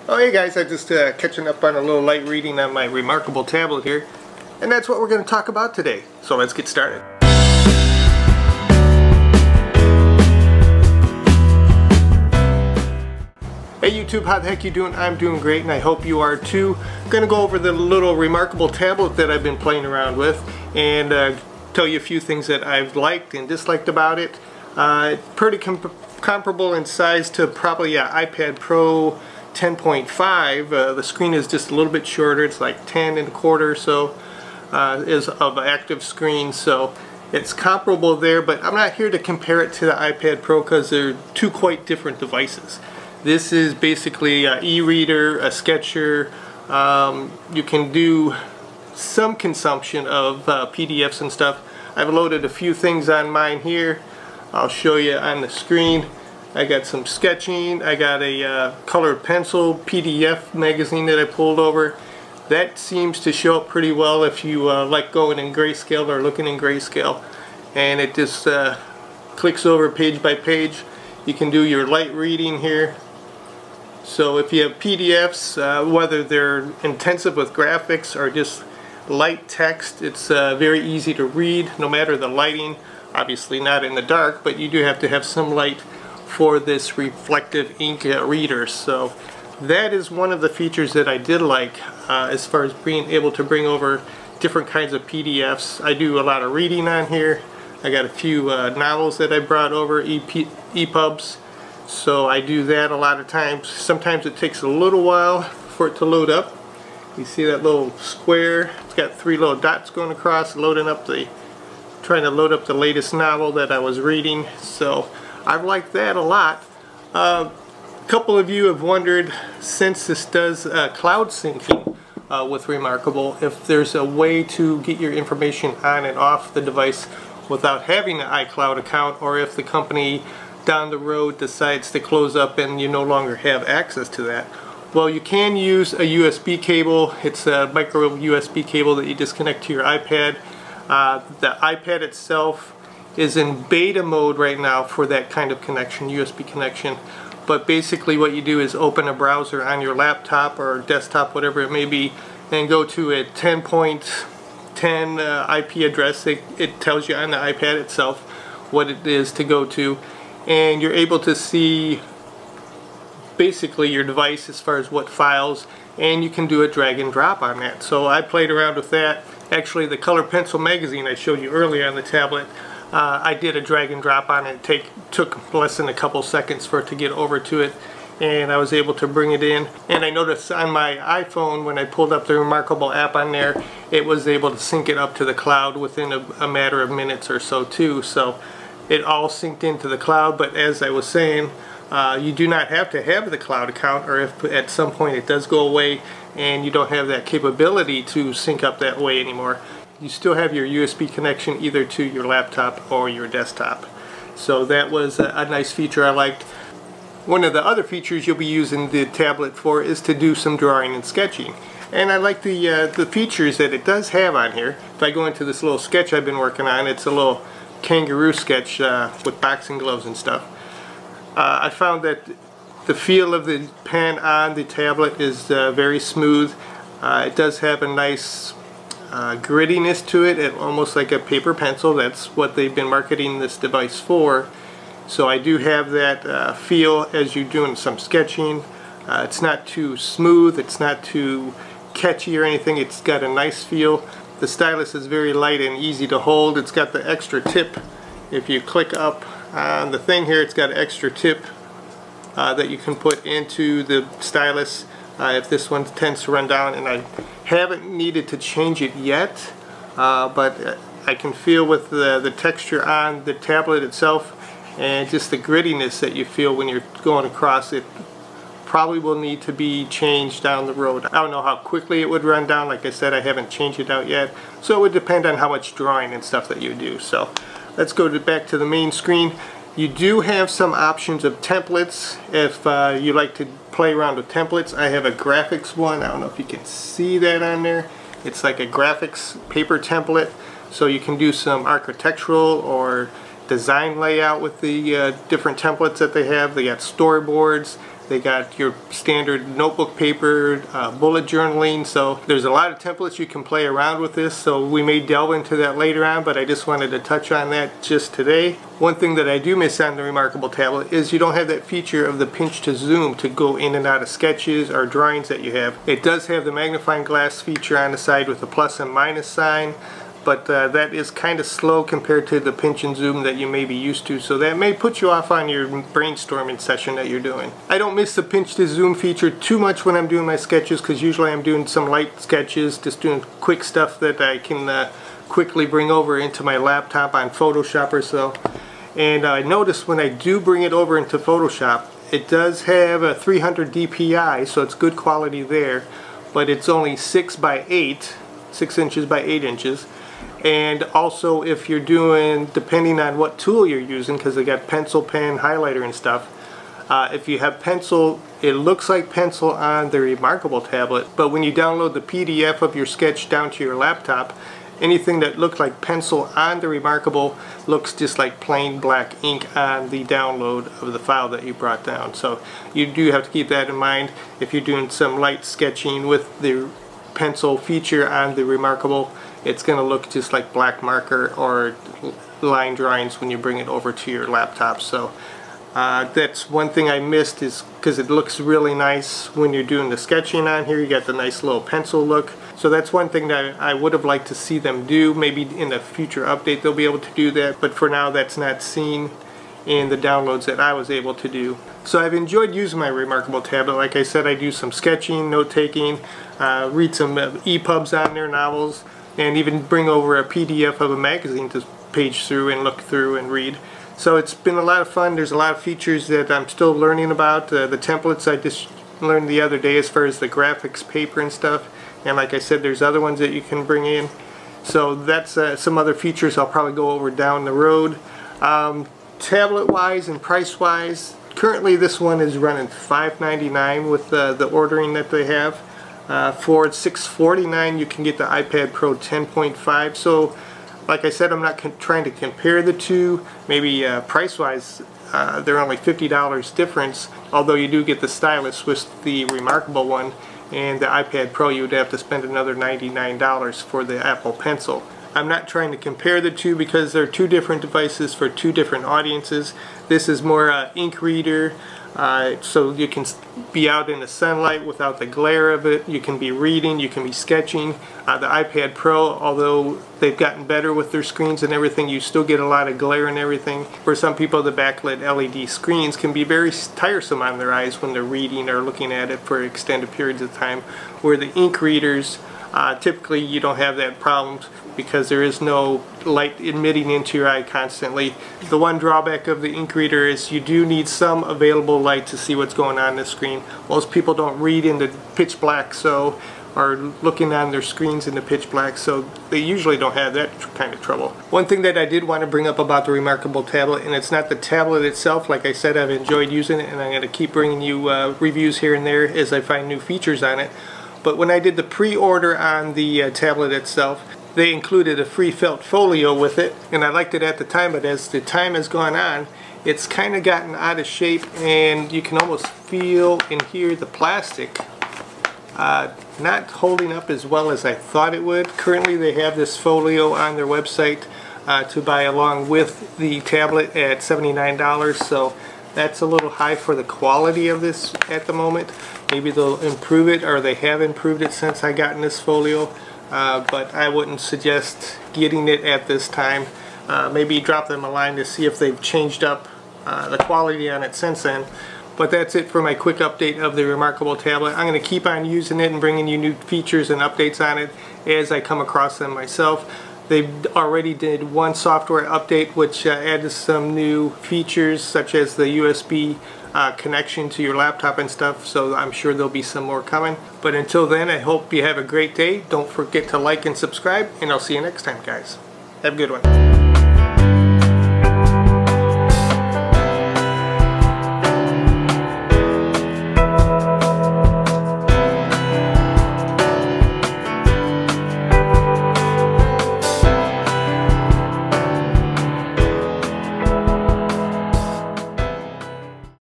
Oh hey guys, I'm just catching up on a little light reading on my reMarkable tablet here, and that's what we're going to talk about today. So let's get started. Hey YouTube, how the heck you doing? I'm doing great and I hope you are too. I'm going to go over the little reMarkable tablet that I've been playing around with and tell you a few things that I've liked and disliked about it. Pretty comparable in size to probably an iPad Pro 10.5. The screen is just a little bit shorter. It's like 10 1/4 or so is of active screen, so it's comparable there, but I'm not here to compare it to the iPad Pro because they're two quite different devices. This is basically an e-reader, a sketcher. You can do some consumption of PDFs and stuff. I've loaded a few things on mine here. I'll show you on the screen. I got some sketching. I got a colored pencil PDF magazine that I pulled over. That seems to show up pretty well if you like going in grayscale or looking in grayscale. And it just clicks over page by page. You can do your light reading here. So if you have PDFs, whether they're intensive with graphics or just light text, it's very easy to read no matter the lighting. Obviously not in the dark, but you do have to have some light for this reflective ink reader. So that is one of the features that I did like as far as being able to bring over different kinds of PDFs. I do a lot of reading on here. I got a few novels that I brought over, EPUBs. So I do that a lot of times. Sometimes it takes a little while for it to load up. You see that little square? It's got 3 little dots going across, trying to load up the latest novel that I was reading. So I've liked that a lot. A couple of you have wondered, since this does cloud syncing with reMarkable, if there's a way to get your information on and off the device without having an iCloud account, or if the company down the road decides to close up and you no longer have access to that. Well, you can use a USB cable. It's a micro USB cable that you disconnect to your iPad. The iPad itself is in beta mode right now for that kind of connection, USB connection. But basically what you do is open a browser on your laptop or desktop, whatever it may be, and go to a 10.10 IP address. It tells you on the iPad itself what it is to go to, and you're able to see basically your device as far as what files, and you can do a drag and drop on that. So I played around with that. Actually, the color pencil magazine I showed you earlier on the tablet, I did a drag and drop on it. It took less than a couple seconds for it to get over to it, and I was able to bring it in. And I noticed on my iPhone, when I pulled up the reMarkable app on there, it was able to sync it up to the cloud within a matter of minutes or so too. So it all synced into the cloud. But as I was saying, you do not have to have the cloud account, or if at some point it does go away and you don't have that capability to sync up that way anymore, you still have your USB connection either to your laptop or your desktop. So that was a nice feature I liked. One of the other features you'll be using the tablet for is to do some drawing and sketching. And I like the features that it does have on here. If I go into this little sketch I've been working on, it's a little kangaroo sketch with boxing gloves and stuff. I found that the feel of the pen on the tablet is very smooth. It does have a nice grittiness to it, almost like a paper pencil. That's what they've been marketing this device for. So I do have that feel as you're doing some sketching. It's not too smooth, it's not too catchy or anything. It's got a nice feel. The stylus is very light and easy to hold. It's got the extra tip. If you click up on the thing here, it's got an extra tip that you can put into the stylus if this one tends to run down, and I haven't needed to change it yet, but I can feel with the texture on the tablet itself and just the grittiness that you feel when you're going across it. Probably will need to be changed down the road. I don't know how quickly it would run down. Like I said, I haven't changed it out yet, so it would depend on how much drawing and stuff that you do. So let's go back to the main screen. You do have some options of templates if you like to play around with templates. I have a graphics one. I don't know if you can see that on there. It's like a graphics paper template, so you can do some architectural or design layout with the different templates that they have. They got storyboards, They got your standard notebook paper, bullet journaling, so there's a lot of templates you can play around with this, so we may delve into that later on, but I just wanted to touch on that just today. One thing that I do miss on the reMarkable tablet is you don't have that feature of the pinch to zoom to go in and out of sketches or drawings that you have. It does have the magnifying glass feature on the side with the plus and minus sign, but that is kind of slow compared to the pinch and zoom that you may be used to, so that may put you off on your brainstorming session that you're doing. I don't miss the pinch to zoom feature too much when I'm doing my sketches, because usually I'm doing some light sketches, just doing quick stuff that I can quickly bring over into my laptop on Photoshop or so. And I noticed when I do bring it over into Photoshop, it does have a 300 dpi, so it's good quality there, but it's only 6 inches by 8 inches. And also, if you're doing, depending on what tool you're using, because they got pencil, pen, highlighter and stuff, if you have pencil, it looks like pencil on the reMarkable tablet, but when you download the PDF of your sketch down to your laptop, anything that looked like pencil on the reMarkable looks just like plain black ink on the download of the file that you brought down. So you do have to keep that in mind if you're doing some light sketching with the pencil feature on the reMarkable. It's going to look just like black marker or line drawings when you bring it over to your laptop. So that's one thing I missed, is because it looks really nice when you're doing the sketching on here. You got the nice little pencil look. So that's one thing that I would have liked to see them do. Maybe in a future update they'll be able to do that, but for now that's not seen in the downloads that I was able to do. So I've enjoyed using my reMarkable tablet. Like I said, I do some sketching, note-taking, read some EPUBs on there, novels, and even bring over a PDF of a magazine to page through and look through and read. So it's been a lot of fun. There's a lot of features that I'm still learning about. The templates I just learned the other day as far as the graphics paper and stuff. And like I said, there's other ones that you can bring in. So that's some other features I'll probably go over down the road. Tablet wise and price wise, currently this one is running $5.99 with the ordering that they have. For $6.49 you can get the iPad Pro 10.5. So like I said, I'm not trying to compare the two. Maybe price wise they're only $50 difference, although you do get the Stylus with the reMarkable one, and the iPad Pro you would have to spend another $99 for the Apple Pencil. I'm not trying to compare the two because they're two different devices for two different audiences. This is more ink reader, so you can be out in the sunlight without the glare of it. You can be reading, you can be sketching. The iPad Pro, although they've gotten better with their screens and everything, you still get a lot of glare and everything. For some people, the backlit LED screens can be very tiresome on their eyes when they're reading or looking at it for extended periods of time, where the ink readers, typically you don't have that problem because there is no light emitting into your eye constantly. The one drawback of the ink reader is you do need some available light to see what's going on the screen. Most people don't read in the pitch black, so, or looking on their screens in the pitch black, so they usually don't have that kind of trouble. One thing that I did want to bring up about the reMarkable tablet, and it's not the tablet itself. Like I said, I've enjoyed using it, and I'm going to keep bringing you reviews here and there as I find new features on it. But when I did the pre-order on the tablet itself, they included a free felt folio with it, and I liked it at the time, but as the time has gone on, it's kind of gotten out of shape, and you can almost feel and hear the plastic not holding up as well as I thought it would. Currently they have this folio on their website to buy along with the tablet at $79, so that's a little high for the quality of this at the moment. Maybe they'll improve it, or they have improved it since I got in this folio, but I wouldn't suggest getting it at this time. Maybe drop them a line to see if they've changed up the quality on it since then. But that's it for my quick update of the reMarkable tablet. I'm going to keep on using it and bringing you new features and updates on it as I come across them myself. They already did one software update which added some new features such as the USB connection to your laptop and stuff, so I'm sure there'll be some more coming. But until then, I hope you have a great day. Don't forget to like and subscribe, and I'll see you next time, guys. Have a good one.